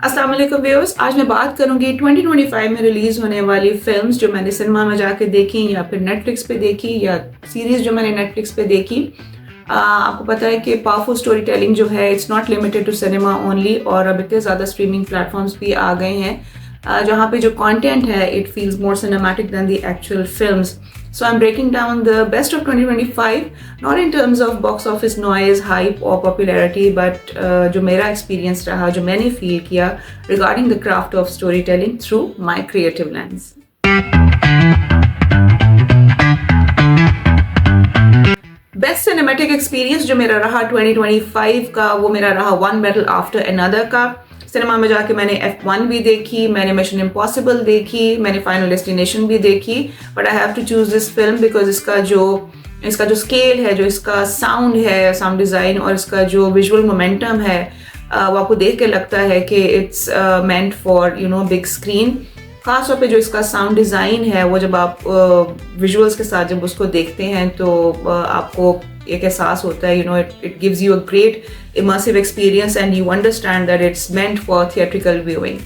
अस्सलाम वालेकुम व्यूअर्स, आज मैं बात करूंगी 2025 में रिलीज होने वाली फिल्म्स जो मैंने सिनेमा में जाके देखी या फिर नेटफ्लिक्स पे देखी या सीरीज जो मैंने नेटफ्लिक्स पे देखी। आपको पता है कि पावरफुल स्टोरी टेलिंग जो है it's not limited to cinema only, और अब इतने ज़्यादा स्ट्रीमिंग प्लेटफॉर्म्स भी आ गए हैं जहाँ पे जो कंटेंट है it feels more cinematic than the actual films. So I'm breaking down the best of 2025, not in terms of box office noise, hype or popularity, but जो मेरा experience रहा, जो मैंने feel किया regarding the craft of storytelling through my creative lens. Best cinematic experience जो मेरा रहा 2025 का, वो मेरा रहा One Battle After Another का. सिनेमा में जाके मैंने F1 भी देखी, मैंने मिशन इम्पॉसिबल देखी, मैंने फाइनल डेस्टिनेशन भी देखी, but I have to choose this film because इसका जो स्केल है, जो इसका साउंड है, साउंड डिज़ाइन और इसका जो विजुअल मोमेंटम है वो आपको देख के लगता है कि it's meant for big screen. खास तौर पे जो इसका साउंड डिज़ाइन है वो जब आप विजुअल्स के साथ जब उसको देखते हैं तो आपको एक एहसास होता है, it gives you a great immersive experience and you understand that it's meant for theatrical viewing.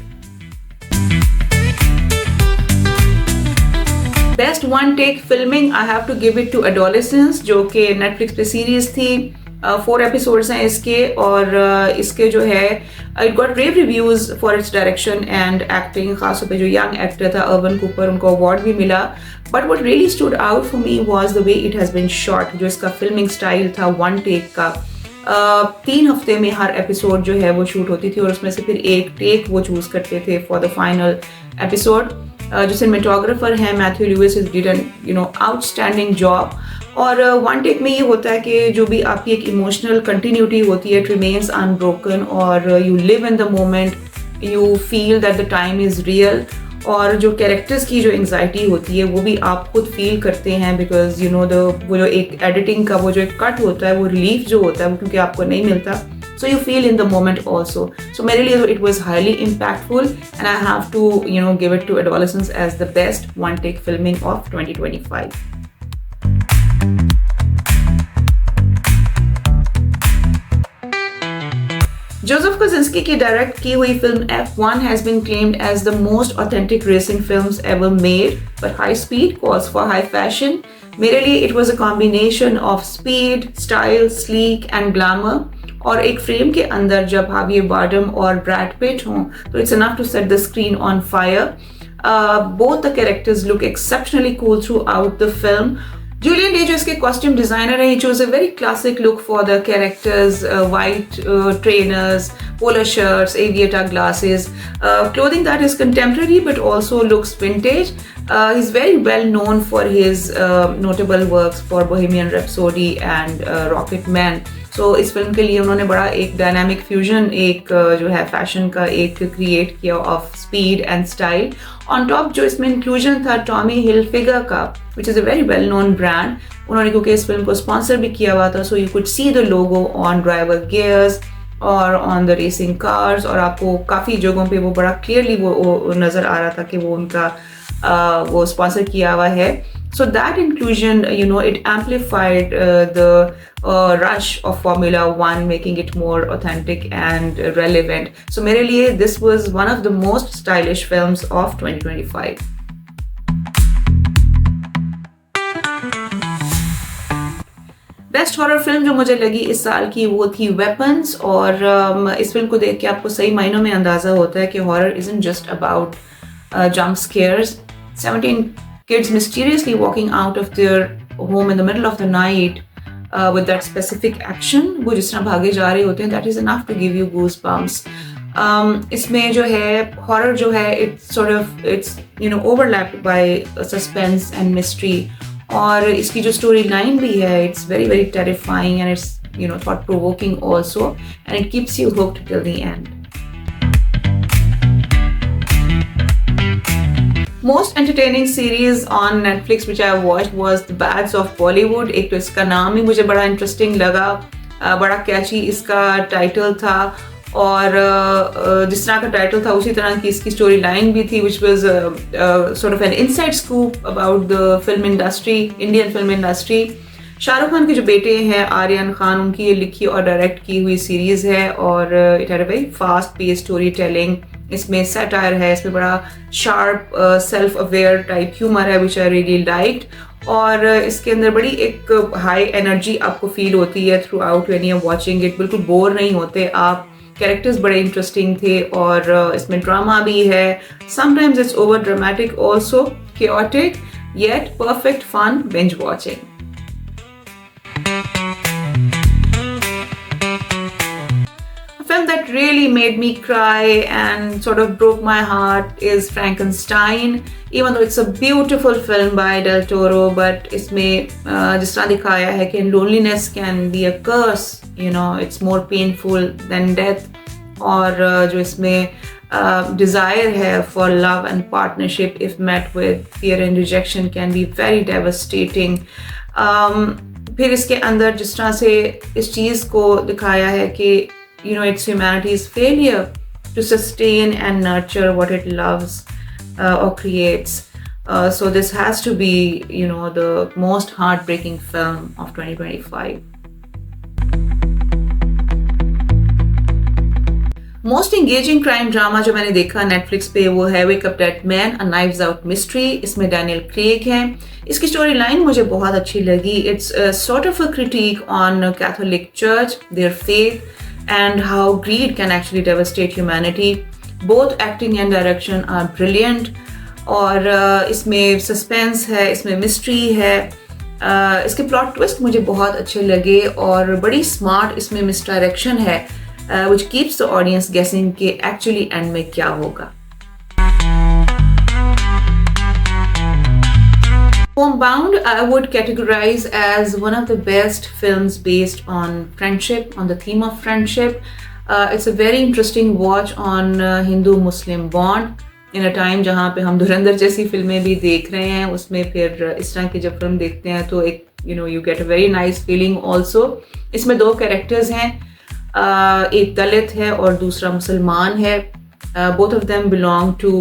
Best one take filming, I have to give it to Adolescence, जो कि Netflix पे सीरीज थी. 4 एपिसोड्स हैं इसके, और इसके जो है it got rave reviews for its direction and acting. खासतौर पे जो यंग एक्टर था अर्बन कूपर, उनको अवार्ड भी मिला. But what really stood out for me was the way it has been shot. जो इसका फिल्मिंग स्टाइल था वन टेक का, 3 हफ्ते में हर एपिसोड जो है वो शूट होती थी और उसमें से फिर एक टेक वो चूज़ करते थे फॉर द फाइनल एपिसोड. जो सिनेमेटोग्राफर हैं Matthew Lewis did an outstanding job. और वन टेक में ये होता है कि जो भी आपकी एक इमोशनल कंटिन्यूटी होती है इट रिमेन्स अनब्रोकन, और you live in the moment, you feel that the time is real. और जो कैरेक्टर्स की जो एंग्जाइटी होती है वो भी आप खुद फील करते हैं बिकॉज वो जो एक एडिटिंग का वो जो एक कट होता है वो रिलीफ जो होता है वो क्योंकि आपको नहीं मिलता. So you feel in the moment also. So मेरे लिए it was highly impactful and I have to give it to Adolescence as the best one take filming of 2025. Joseph Kosinski की डायरेक्ट की हुई film F1 has been claimed as the most authentic racing films ever made, but high speed calls for high fashion. मेरे लिए it was a combination of speed, style, sleek and glamour. और एक frame के अंदर जब हावियर Bardem और bread Pitt हों तो it's enough to set the screen on fire. Both the characters look exceptionally cool throughout the film. Julian Day जो इसके कॉस्ट्यूम डिजाइनर है, he chose a very classic look for the characters, white trainers, polo shirts, aviator glasses, clothing that is contemporary but also looks vintage. He's very well known for his notable works for Bohemian Rhapsody and Rocket Man. So इस film के लिए उन्होंने बड़ा एक dynamic fusion एक जो है fashion का एक क्रिएट किया of speed and style. On top जो इसमें इंक्लूजन था टॉमी हिलफिगर का, which is a very well known brand. उन्होंने क्योंकि इस फिल्म को स्पॉन्सर भी किया हुआ था, so you could see the logo on driver gears और ऑन द रेसिंग कार्स, और आपको काफ़ी जगहों पे वो बड़ा क्लियरली वो नज़र आ रहा था कि वो उनका वो स्पॉन्सर किया हुआ है. So that inclusion, it amplified the rush of Formula One, making it more authentic and relevant. So मेरे लिए this was one of the most stylish films of 2025. Best horror film जो मुझे लगी इस साल की वो थी वेपन्स. और इस फिल्म को देख के आपको सही मायनों में अंदाज़ा होता है कि horror isn't just about jump scares. 17 kids mysteriously walking out of their home in the middle of the night with that specific action, वो जिस तरह भागे जा रहे होते हैं, that is enough to give you goosebumps. इसमें जो है हॉरर जो है it's overlapped by suspense and mystery. और इसकी जो स्टोरी लाइन भी है it's very very terrifying and it's thought provoking also, and it keeps you hooked till the end. Most entertaining series on Netflix which I watched was The Bads of Bollywood. एक तो इसका नाम ही मुझे बड़ा interesting लगा, बड़ा कैची इसका title था, और जिस तरह का टाइटल था उसी तरह की इसकी स्टोरी लाइन भी थी, which was sort of an inside scoop about the film industry, Indian film industry. Shahrukh Khan के जो बेटे हैं आर्यन खान, उनकी ये लिखी और डायरेक्ट की हुई सीरीज़ है और it had a very fast pace story telling. इसमें सैटायर है, इसमें बड़ा sharp self aware type humour है विच आई रियली लाइक्ड। और इसके अंदर बड़ी एक हाई एनर्जी आपको फील होती है throughout when you are watching it. बिल्कुल बोर नहीं होते आप। कैरेक्टर्स बड़े इंटरेस्टिंग थे और इसमें ड्रामा भी है। Sometimes it's over dramatic also, chaotic yet perfect fun binge watching. A film that really made me cry and sort of broke my heart is Frankenstein. Even though it's a beautiful film by Del Toro, but इसमें जिस तरह दिखाया है कि loneliness can be a curse, you know, it's more painful than death. और जो इसमें desire है for love and partnership if met with fear and rejection can be very devastating. फिर इसके अंदर जिस तरह से इस चीज़ को दिखाया है कि you know it's humanity's failure to sustain and nurture what it loves or creates. So this has to be, you know, the most heartbreaking film of 2025. Most engaging crime drama जो मैंने देखा नेटफ्लिक्स पे वो है Wake Up Dead Man, a Knives Out Mystery. इसमें Daniel Craig है। इसकी story line मुझे बहुत अच्छी लगी। It's sort of a critic on Catholic church, their faith and how greed can actually devastate humanity. Both acting and direction are brilliant. और इसमें suspense है, इसमें मिस्ट्री है। इसके प्लॉट ट्विस्ट मुझे बहुत अच्छे लगे और बड़ी स्मार्ट इसमें मिसडायरेक्शन है which keeps the audience guessing कि actually end में क्या होगा। Homebound I would categorize as one of the best films based on friendship, on the theme of friendship. It's a very interesting watch on Hindu-Muslim bond in a time जहाँ पे हम धुरंधर जैसी फिल्में भी देख रहे हैं। उसमें फिर इस तरह की जब फिल्म देखते हैं तो एक you get a very nice feeling also. इसमें दो कैरेक्टर्स हैं, एक दलित है और दूसरा मुसलमान है। Both of them belong to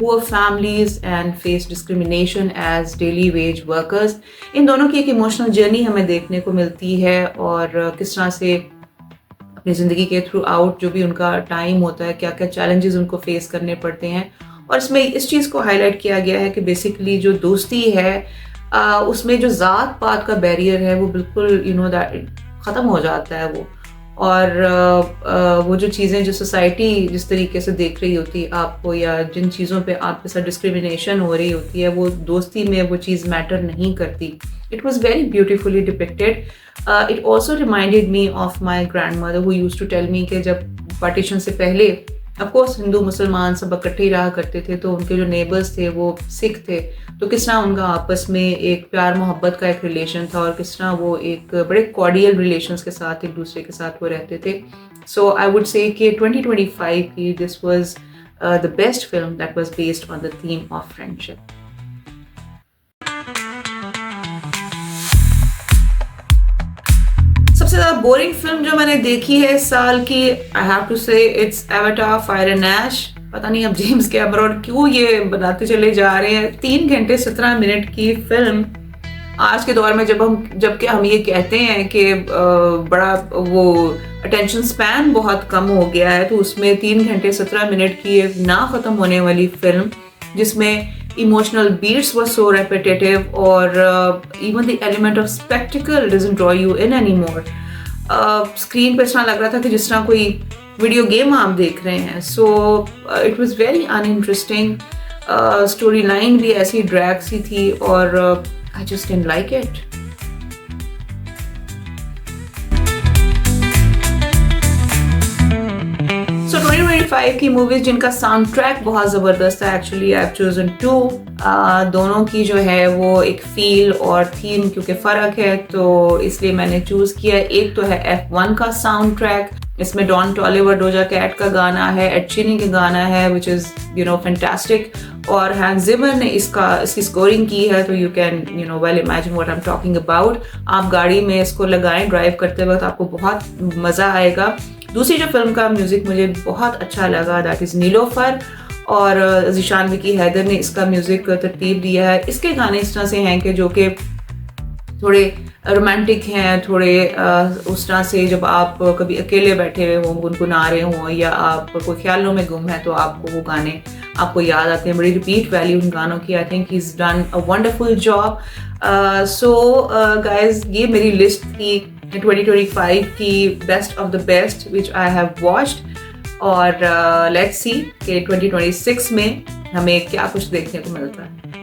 poor families and face discrimination as daily wage workers. इन दोनों की एक इमोशनल जर्नी हमें देखने को मिलती है और किस तरह से अपनी ज़िंदगी के थ्रू आउट जो भी उनका टाइम होता है, क्या क्या चैलेंजेस उनको फेस करने पड़ते हैं। और इसमें इस चीज़ को हाईलाइट किया गया है कि बेसिकली जो दोस्ती है उसमें जो ज़ात पात का बैरियर है वो बिल्कुल दैट ख़त्म हो जाता है वो। और वो जो चीज़ें जो सोसाइटी जिस तरीके से देख रही होती है आपको या जिन चीज़ों पे आपके साथ डिस्क्रिमिनेशन हो रही होती है वो दोस्ती में वो चीज़ मैटर नहीं करती। It was very beautifully depicted. It also reminded me of my grand mother who used to tell me कि जब पार्टीशन से पहले ऑफकोर्स हिंदू मुसलमान सब इकट्ठे ही रहा करते थे तो उनके जो नेबर्स थे वो सिख थे, तो किस तरह उनका आपस में एक प्यार मोहब्बत का एक रिलेशन था और किस तरह वो एक बड़े कॉर्डियल रिलेशंस के साथ एक दूसरे के साथ वो रहते थे। सो आई वुड से कि 2025 की this was the best film that was based on the theme of friendship. सबसे ज़्यादा बोरिंग फिल्म जो मैंने देखी है इस साल की, आई हैव टू से इट्स एवाटार फायर एंड ऐश। पता नहीं अब जेम्स कैमरन क्यों ये बनाते चले जा रहे हैं। 3 घंटे 17 मिनट की फिल्म आज के दौर में जबकि हम ये कहते हैं कि बड़ा वो अटेंशन स्पैन बहुत कम हो गया है, तो उसमें 3 घंटे 17 मिनट की एक ना ख़त्म होने वाली फिल्म जिसमें emotional beats were so repetitive और even the element of spectacle doesn't draw you in anymore. Screen पे इस तरह लग रहा था कि जिस तरह कोई वीडियो गेम आप देख रहे हैं। So it was very uninteresting. Story line भी ऐसी ड्रैग सी थी और I just didn't like it. So 2025 की मूवीज जिनका साउंड ट्रैक बहुत ज़बरदस्त है, एक्चुअली आई हैव चोजन 2। दोनों की जो है वो एक फील और थीम क्योंकि फ़र्क है तो इसलिए मैंने चूज़ किया। एक तो है F1 का साउंड ट्रैक, इसमें डॉन टॉलिवर, डोजा कैट का गाना है, एड शीरन का गाना है विच इज़ फैंटास्टिक, और हैंस जिमर ने इसकी स्कोरिंग की है, तो you can well imagine what I am talking about. आप गाड़ी में इसको लगाएं ड्राइव करते वक्त, आपको बहुत मज़ा आएगा। दूसरी जो फिल्म का म्यूज़िक मुझे बहुत अच्छा लगा दैट इज़ नीलोफर, और ज़ीशान विकी हैदर ने इसका म्यूज़िक तरतीब दिया है। इसके गाने इस तरह से हैं कि जो कि थोड़े रोमांटिक हैं थोड़े, उस तरह से जब आप कभी अकेले बैठे हुए हों, गुनगुना रहे हों या आप कोई ख्यालों में गुम है तो आपको वो गाने आपको याद आते हैं. बड़ी रिपीट वैल्यू उन गानों की. I think he is done a wonderful job. So guys, ये मेरी लिस्ट थी 2025 की best of the best which I have watched. और लेट्स सी कि 2026 में हमें क्या कुछ देखने को मिलता है.